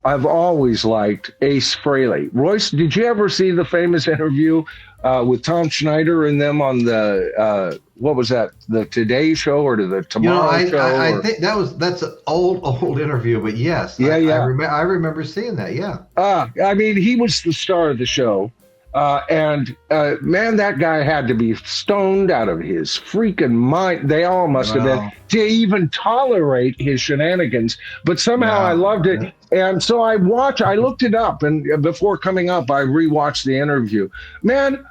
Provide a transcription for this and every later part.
I've always liked Ace Frehley. Royce, did you ever see the famous interview with Tom Schneider and them on the what was that? The Today Show or the Tomorrow Show? I think that's an old interview, but yes, yeah, I remember seeing that. Yeah. I mean, he was the star of the show. And man, that guy had to be stoned out of his freaking mind. They all must have been to even tolerate his shenanigans. But somehow I loved it. And so I looked it up, and before coming up, I rewatched the interview. Man,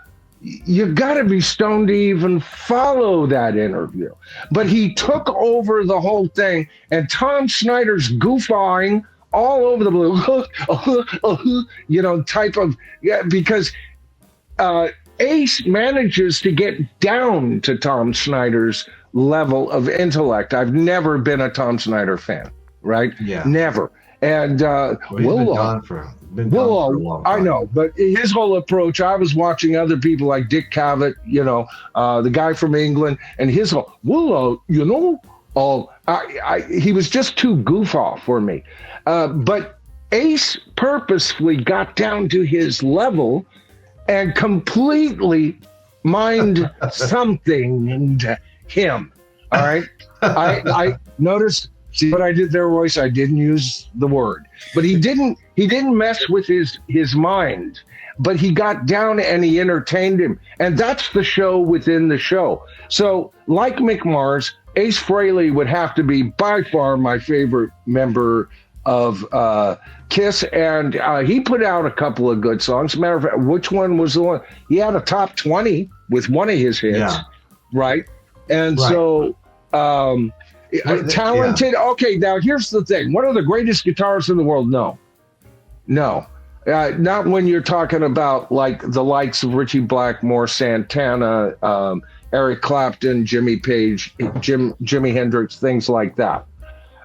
you got to be stoned to even follow that interview. But he took over the whole thing, and Tom Schneider's goofing all over the blue, type of, because Ace manages to get down to Tom Schneider's level of intellect. I've never been a Tom Schneider fan, right? Yeah. Never. And he's been gone for a long time. I know, but his whole approach, I was watching other people like Dick Cavett, the guy from England, and his whole, he was just too goof off for me. But Ace purposefully got down to his level and completely mind something into him. All right. I noticed, see what I did there, Royce? I didn't use the word, but he didn't mess with his mind, but he got down and he entertained him. And that's the show within the show. So like Mick Mars, Ace Frehley would have to be by far my favorite member of Kiss, and he put out a couple of good songs. Matter of fact, which one was the one? He had a top 20 with one of his hits, right? And so talented. Yeah. Okay, now here's the thing. One of the greatest guitarists in the world? No. Not when you're talking about like the likes of Ritchie Blackmore, Santana, Eric Clapton, Jimmy Page, Jimi Hendrix, things like that.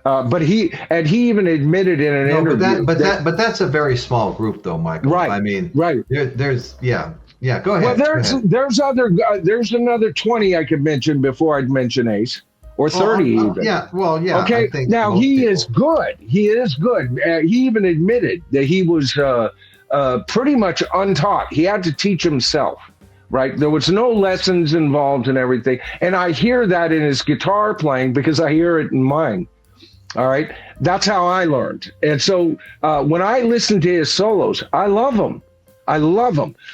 But he even admitted in an interview. But that's a very small group, though, Michael. Right. I mean, right. There's Go ahead. Well, there's another 20 I could mention before I'd mention Ace, or 30 even. Yeah. Well, yeah. Okay. Now he is good. He is good. He even admitted that he was pretty much untaught. He had to teach himself. Right. There was no lessons involved in everything. And I hear that in his guitar playing because I hear it in mine. All right. That's how I learned. And so when I listen to his solos, I love them.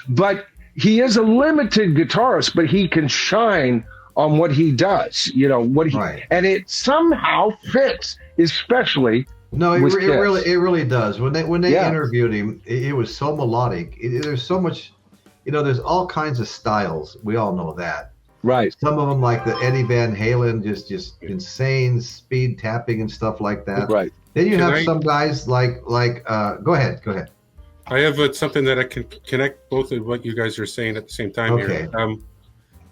But he is a limited guitarist, but he can shine on what he does, and it somehow fits, especially. No, it really does. When they interviewed him, it was so melodic. There's so much, there's all kinds of styles. We all know that. Right. Some of them, like the Eddie Van Halen, just insane speed tapping and stuff like that. Right. Then you have some guys like go ahead. I have something that I can connect both of what you guys are saying at the same time here.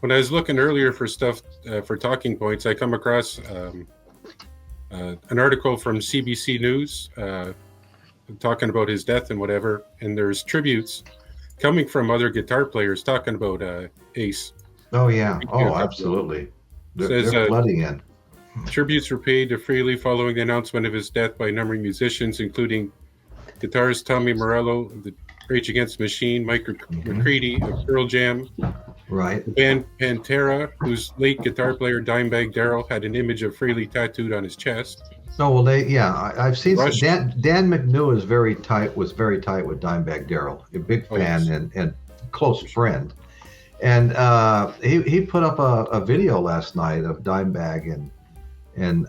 When I was looking earlier for stuff for talking points, I come across an article from CBC News talking about his death and whatever, and there's tributes coming from other guitar players talking about Ace. Oh, yeah. Oh, absolutely. They're flooding in. Tributes were paid to Frehley following the announcement of his death by a number of musicians, including guitarist Tommy Morello of the Rage Against the Machine, Mike McCready of Pearl Jam, right? The band Pantera, whose late guitar player Dimebag Darrell had an image of Frehley tattooed on his chest. Oh, well, I've seen Dan McNew was very tight with Dimebag Darrell, a big fan and close friend. And he put up a video last night of Dimebag and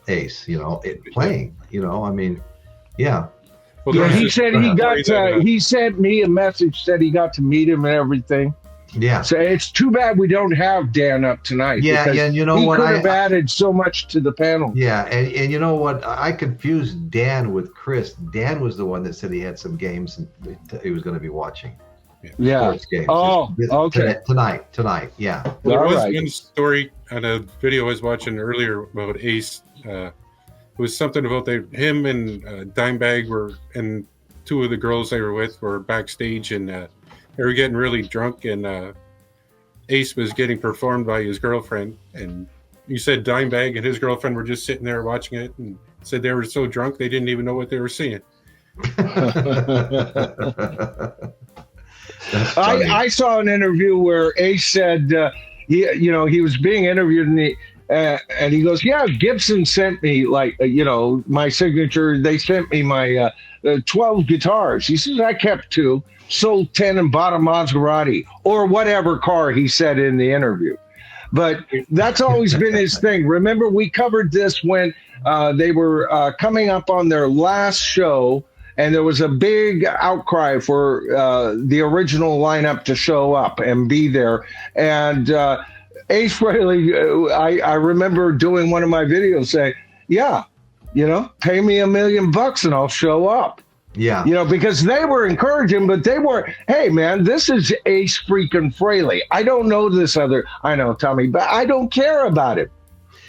Ace, playing. I mean, yeah. Well, yeah, he said he sent me a message, said he got to meet him and everything. Yeah. So it's too bad we don't have Dan up tonight. Yeah, and you know he what? He could have added so much to the panel. Yeah, and you know what? I confused Dan with Chris. Dan was the one that said he had some games and he was going to be watching. Yeah. Sports games. Oh, okay. Tonight. Yeah. Well, there was one story on a video I was watching earlier about Ace. It was something about him and Dimebag and two of the girls they were with were backstage and they were getting really drunk and Ace was getting performed by his girlfriend, and you said Dimebag and his girlfriend were just sitting there watching it and said they were so drunk they didn't even know what they were seeing. I saw an interview where Ace said he was being interviewed and he goes, yeah, Gibson sent me my signature. They sent me my 12 guitars. He says, I kept 2, sold 10 and bought a Maserati or whatever car he said in the interview. But that's always been his thing. Remember, we covered this when they were coming up on their last show, and there was a big outcry for the original lineup to show up and be there. And Ace Frehley, I remember doing one of my videos saying, yeah, pay me $1 million and I'll show up. Yeah. Because they were encouraging, but they were, hey, man, this is Ace freaking Frehley. I don't know this other, I know, Tommy, but I don't care about it.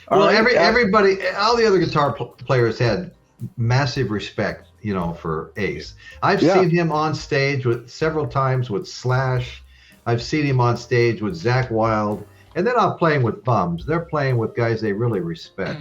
Well, everybody, all the other guitar players had massive respect, for Ace. I've seen him on stage several times with Slash. I've seen him on stage with Zakk Wylde. And they're not playing with bums. They're playing with guys they really respect.